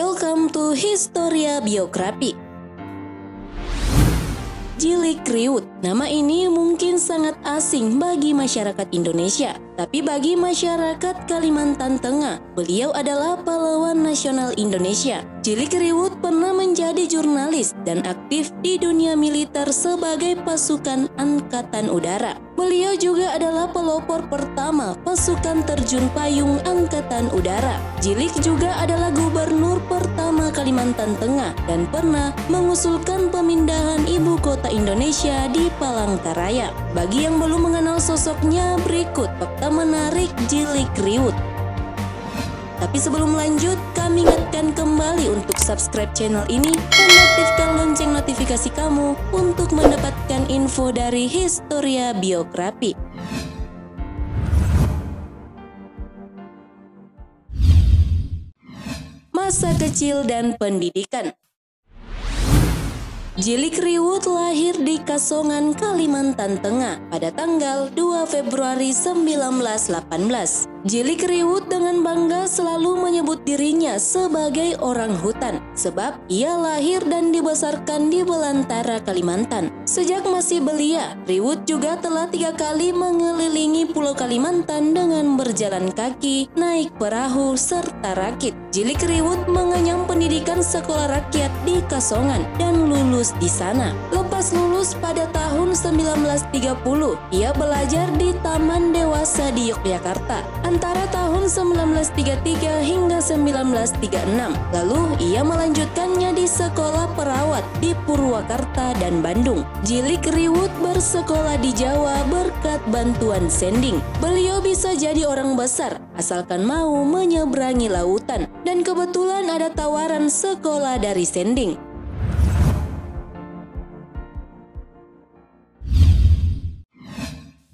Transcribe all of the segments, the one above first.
Welcome to Historia Biografi. Djilik Riwut, nama ini mungkin sangat asing bagi masyarakat Indonesia, tapi bagi masyarakat Kalimantan Tengah, beliau adalah pahlawan nasional Indonesia. Djilik Riwut pernah menjadi jurnalis dan aktif di dunia militer sebagai pasukan Angkatan Udara. Beliau juga adalah pelopor pertama pasukan terjun payung Angkatan Udara. Djilik juga adalah gubernur pertama Kalimantan Tengah dan pernah mengusulkan pemindahan ibu kota Indonesia di Palangkaraya. Bagi yang belum mengenal sosoknya, berikut fakta menarik Djilik Riwut. Tapi sebelum lanjut, kami ingatkan kembali untuk subscribe channel ini dan aktifkan lonceng notifikasi kamu untuk mendapatkan info dari Historia Biografi. Masa kecil dan pendidikan. Djilik Riwut lahir di Kasongan, Kalimantan Tengah pada tanggal 2 Februari 1918. Djilik Riwut dengan bangga selalu menyebut dirinya sebagai orang hutan, sebab ia lahir dan dibesarkan di belantara Kalimantan. Sejak masih belia, Riwut juga telah 3 kali mengelilingi Pulau Kalimantan dengan berjalan kaki, naik perahu, serta rakit. Djilik Riwut mengenyam pendidikan sekolah rakyat di Kasongan dan lulus di sana. Lepas lulus pada tahun 1930, ia belajar di Taman Dewasa di Yogyakarta antara tahun 1933 hingga 1936. Lalu ia melanjutkannya di sekolah perawat di Purwakarta dan Bandung. Djilik Riwut bersekolah di Jawa berkat bantuan Sending. Beliau bisa jadi orang besar asalkan mau menyeberangi lautan, dan kebetulan ada tawaran sekolah dari Sending.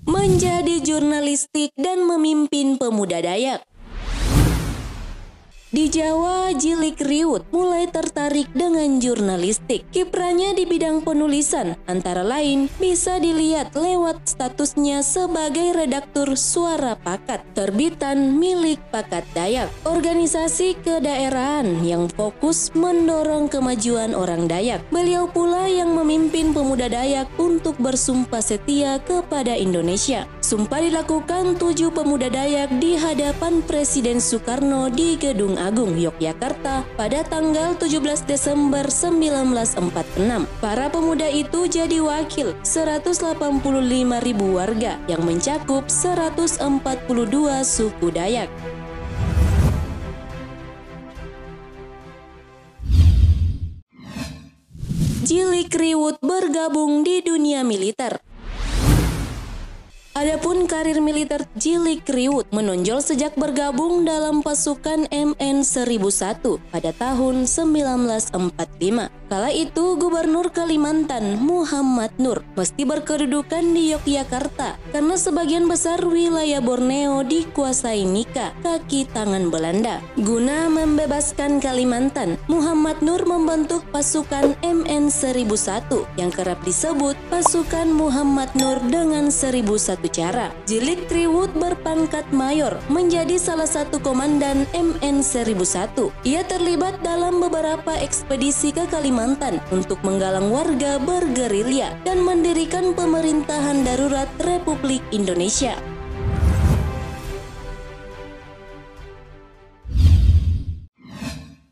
Menjadi jurnalistik dan memimpin pemuda Dayak. Di Jawa, Djilik Riwut mulai tertarik dengan jurnalistik. Kiprahnya di bidang penulisan antara lain bisa dilihat lewat statusnya sebagai redaktur Suara Pakat, terbitan milik Pakat Dayak, organisasi kedaerahan yang fokus mendorong kemajuan orang Dayak. Beliau pula yang memimpin pemuda Dayak untuk bersumpah setia kepada Indonesia. Sumpah dilakukan 7 pemuda Dayak di hadapan Presiden Soekarno di Gedung Agung, Yogyakarta pada tanggal 17 Desember 1946. Para pemuda itu jadi wakil 185.000 warga yang mencakup 142 suku Dayak. Djilik Riwut bergabung di dunia militer. Adapun karir militer Djilik Riwut menonjol sejak bergabung dalam pasukan MN 1001 pada tahun 1945. Kala itu Gubernur Kalimantan Muhammad Nur mesti berkedudukan di Yogyakarta karena sebagian besar wilayah Borneo dikuasai Mika, kaki tangan Belanda. Guna membebaskan Kalimantan, Muhammad Nur membentuk pasukan MN 1001 yang kerap disebut pasukan Muhammad Nur dengan 1001 cara. Djilik Riwut berpangkat mayor, menjadi salah satu komandan MN 1001. Ia terlibat dalam beberapa ekspedisi ke Kalimantan untuk menggalang warga bergerilya dan mendirikan pemerintahan darurat Republik Indonesia.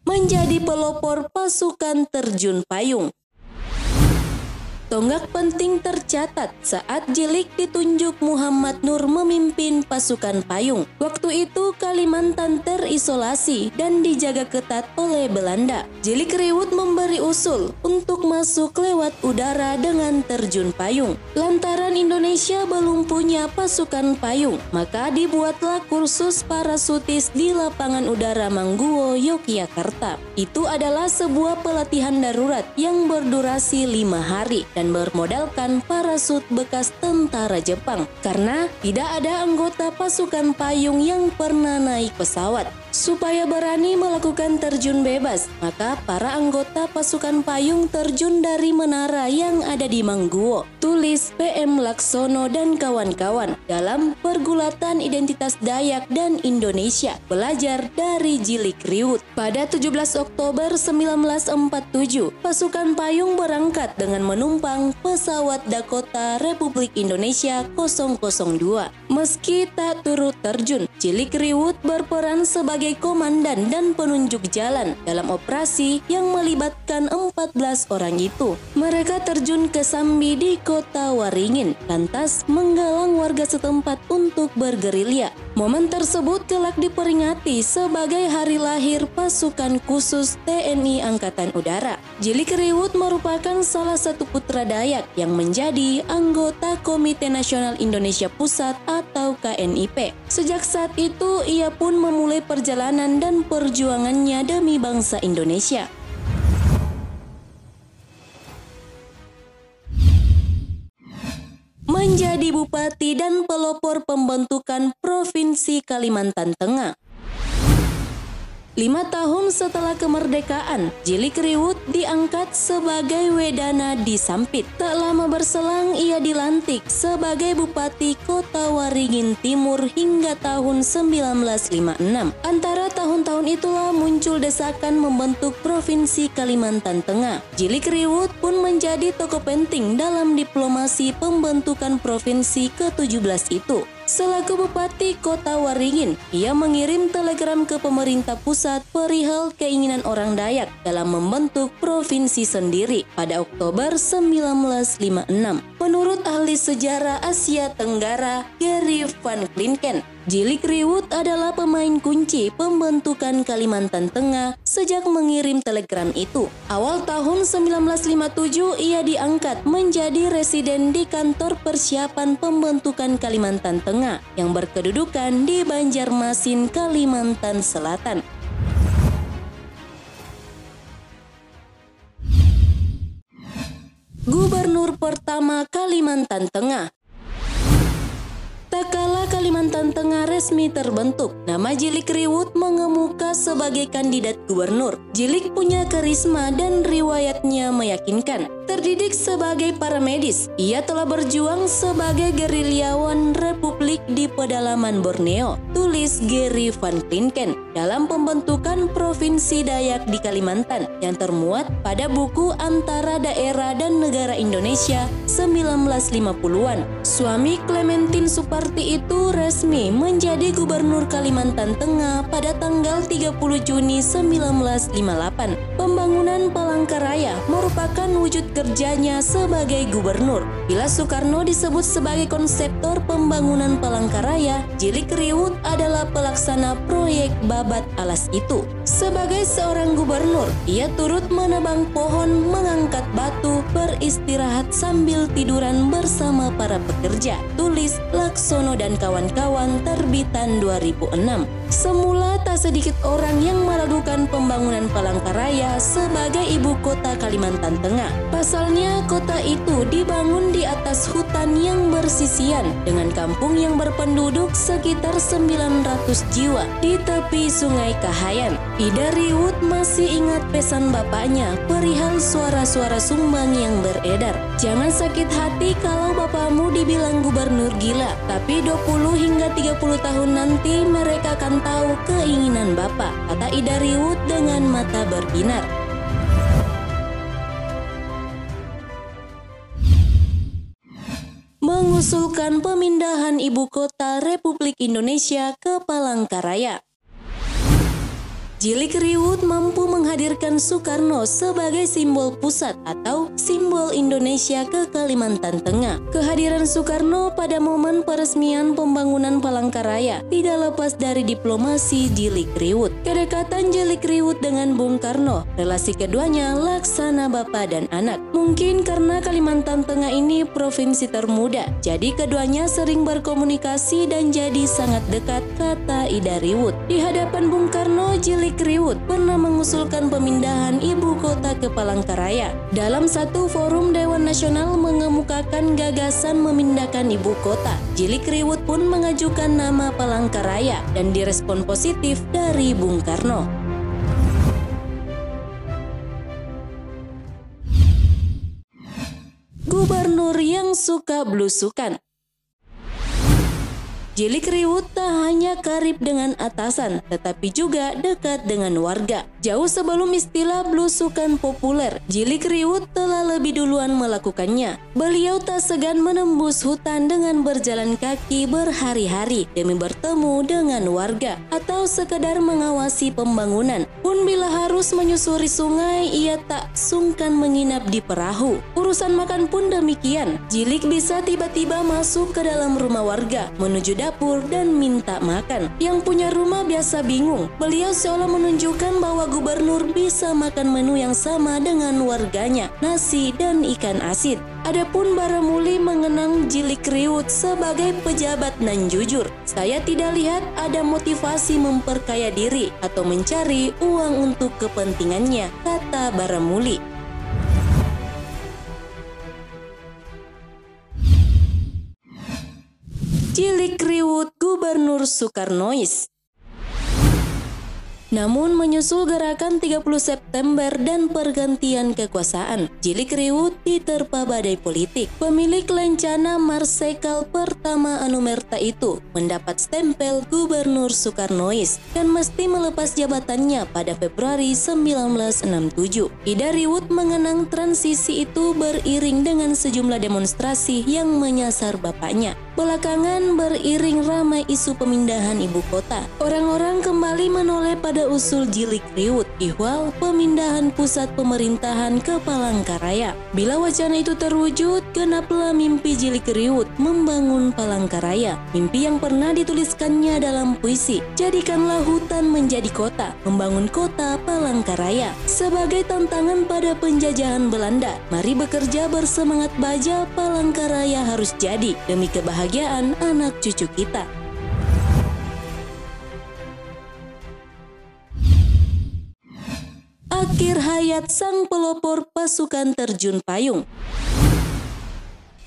Menjadi pelopor pasukan terjun payung. Tonggak penting tercatat saat Djilik ditunjuk Muhammad Nur memimpin pasukan payung. Waktu itu Kalimantan terisolasi dan dijaga ketat oleh Belanda. Djilik Riwut memberi usul untuk masuk lewat udara dengan terjun payung. Lantaran Indonesia belum punya pasukan payung, maka dibuatlah kursus parasutis di lapangan udara Mangguwo, Yogyakarta. Itu adalah sebuah pelatihan darurat yang berdurasi 5 hari dan bermodalkan parasut bekas tentara Jepang karena tidak ada anggota pasukan payung yang pernah naik pesawat. Supaya berani melakukan terjun bebas, maka para anggota pasukan payung terjun dari menara yang ada di Mangguwo. Tulis PM Laksono dan kawan-kawan dalam Pergulatan Identitas Dayak dan Indonesia, belajar dari Jilik Riwut. Pada 17 Oktober 1947, pasukan payung berangkat dengan menumpang pesawat Dakota Republik Indonesia 002. Meski tak turut terjun, Jilik Riwut berperan sebagai komandan dan penunjuk jalan dalam operasi yang melibatkan 14 orang itu. Mereka terjun ke Sambi di kota Waringin, lantas menggalang warga setempat untuk bergerilya. Momen tersebut kelak diperingati sebagai hari lahir pasukan khusus TNI Angkatan Udara. Jilik Riwut merupakan salah satu putra Dayak yang menjadi anggota Komite Nasional Indonesia Pusat atau KNIP. Sejak saat itu, ia pun memulai perjalanan dan perjuangannya demi bangsa Indonesia. Menjadi bupati dan pelopor pembentukan Provinsi Kalimantan Tengah. 5 tahun setelah kemerdekaan, Jilik Riwut diangkat sebagai Wedana di Sampit. Tak lama berselang ia dilantik sebagai Bupati Kota Waringin Timur hingga tahun 1956. Antara tahun-tahun itulah muncul desakan membentuk Provinsi Kalimantan Tengah. Jilik Riwut pun menjadi tokoh penting dalam diplomasi pembentukan Provinsi ke-17 itu. Selaku Bupati Kota Waringin, ia mengirim telegram ke pemerintah pusat perihal keinginan orang Dayak dalam membentuk provinsi sendiri pada Oktober 1956. Menurut ahli sejarah Asia Tenggara Gary Van Klinken, Jilik Riwut adalah pemain kunci pembentukan Kalimantan Tengah sejak mengirim telegram itu. Awal tahun 1957 ia diangkat menjadi residen di kantor persiapan pembentukan Kalimantan Tengah yang berkedudukan di Banjarmasin, Kalimantan Selatan. Gubernur pertama Kalimantan Tengah. Tak kala Kalimantan Tengah resmi terbentuk, nama Jilik Riwut mengemuka sebagai kandidat gubernur. Jilik punya karisma dan riwayatnya meyakinkan. Terdidik sebagai paramedis, ia telah berjuang sebagai gerilyawan Republik di pedalaman Borneo. Tulis Gary Van Klinken dalam pembentukan Provinsi Dayak di Kalimantan yang termuat pada buku Antara Daerah dan Negara Indonesia 1950-an. Suami Clementine Suparti itu resmi menjadi Gubernur Kalimantan Tengah pada tanggal 30 Juni 1958. Pembangunan Palangkaraya merupakan wujud kerjanya sebagai gubernur. Bila Soekarno disebut sebagai konseptor pembangunan Palangkaraya, Jilik Riwut adalah pelaksana proyek babat alas itu. Sebagai seorang gubernur, ia turut menebang pohon, mengangkat batu, beristirahat sambil tiduran bersama para pekerja. Tulis Laksono dan kawan-kawan, terbitan 2006. Semula tak sedikit orang yang meragukan pembangunan Palangkaraya sebagai ibu kota Kalimantan Tengah. Pasalnya kota itu dibangun di atas hutan yang bersisian dengan kampung yang berpenduduk sekitar 900 jiwa di tepi Sungai Kahayan. Ida Riwut masih ingat pesan bapaknya perihal suara-suara sumbang yang beredar. Jangan sakit hati kalau bapakmu dibilang gubernur gila, tapi 20 hingga 30 tahun nanti mereka akan tahu keinginan bapak, kata Ida Riwut dengan mata berbinar. Mengusulkan pemindahan ibu kota Republik Indonesia ke Palangkaraya. Jilik Riwut mampu menghadirkan Soekarno sebagai simbol pusat atau simbol Indonesia ke Kalimantan Tengah. Kehadiran Soekarno pada momen peresmian pembangunan Palangkaraya tidak lepas dari diplomasi Jilik Riwut. Kedekatan Jilik Riwut dengan Bung Karno, relasi keduanya laksana bapa dan anak. Mungkin karena Kalimantan Tengah ini provinsi termuda, jadi keduanya sering berkomunikasi dan jadi sangat dekat, kata Ida Riwut. Di hadapan Bung Karno, Jilik Jilik Riwut pernah mengusulkan pemindahan ibu kota ke Palangkaraya. Dalam satu forum Dewan Nasional mengemukakan gagasan memindahkan ibu kota, Jilik Riwut pun mengajukan nama Palangkaraya dan direspon positif dari Bung Karno. Gubernur yang suka blusukan. Jilik Riwut tak hanya karib dengan atasan, tetapi juga dekat dengan warga. Jauh sebelum istilah blusukan populer, Jilik Riwut telah lebih duluan melakukannya. Beliau tak segan menembus hutan dengan berjalan kaki berhari-hari demi bertemu dengan warga atau sekedar mengawasi pembangunan. Pun bila harus menyusuri sungai, ia tak sungkan menginap di perahu. Urusan makan pun demikian. Jilik bisa tiba-tiba masuk ke dalam rumah warga, menuju dapur dan minta makan. Yang punya rumah biasa bingung. Beliau seolah menunjukkan bahwa gubernur bisa makan menu yang sama dengan warganya, nasi dan ikan asin. Adapun Baramuli mengenang Jilik Riwut sebagai pejabat dan jujur. Saya tidak lihat ada motivasi memperkaya diri atau mencari uang untuk kepentingannya, kata Baramuli. Jilik Riwut Gubernur Soekarnois. Namun menyusul gerakan 30 September dan pergantian kekuasaan, Jilik Riwut diterpa badai politik. Pemilik lencana Marsikal pertama Anumerta itu mendapat stempel Gubernur Soekarnois dan mesti melepas jabatannya pada Februari 1967. Ida Riwut mengenang transisi itu beriring dengan sejumlah demonstrasi yang menyasar bapaknya. Belakangan beriring ramai isu pemindahan ibu kota. Orang-orang kembali menoleh pada usul Jilik Riwut, ihwal pemindahan pusat pemerintahan ke Palangkaraya. Bila wacana itu terwujud, genaplah mimpi Jilik Riwut membangun Palangkaraya. Mimpi yang pernah dituliskannya dalam puisi, jadikanlah hutan menjadi kota, membangun kota Palangkaraya. Sebagai tantangan pada penjajahan Belanda, mari bekerja bersemangat baja, Palangkaraya harus jadi demi kebahagiaan anak cucu kita. Akhir hayat sang pelopor pasukan terjun payung.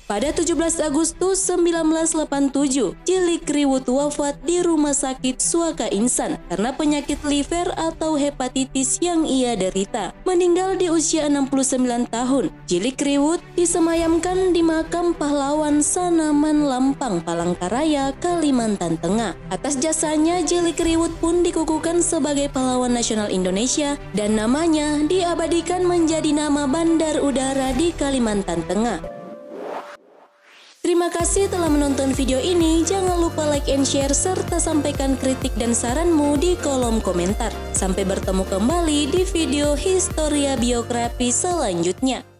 Pada 17 Agustus 1987, Jilik Riwut wafat di Rumah Sakit Suaka Insan karena penyakit liver atau hepatitis yang ia derita. Meninggal di usia 69 tahun, Jilik Riwut disemayamkan di makam pahlawan Sanaman Lampang, Palangkaraya, Kalimantan Tengah. Atas jasanya, Jilik Riwut pun dikukuhkan sebagai pahlawan nasional Indonesia dan namanya diabadikan menjadi nama bandar udara di Kalimantan Tengah. Terima kasih telah menonton video ini. Jangan lupa like and share serta sampaikan kritik dan saranmu di kolom komentar. Sampai bertemu kembali di video Historia Biografi selanjutnya.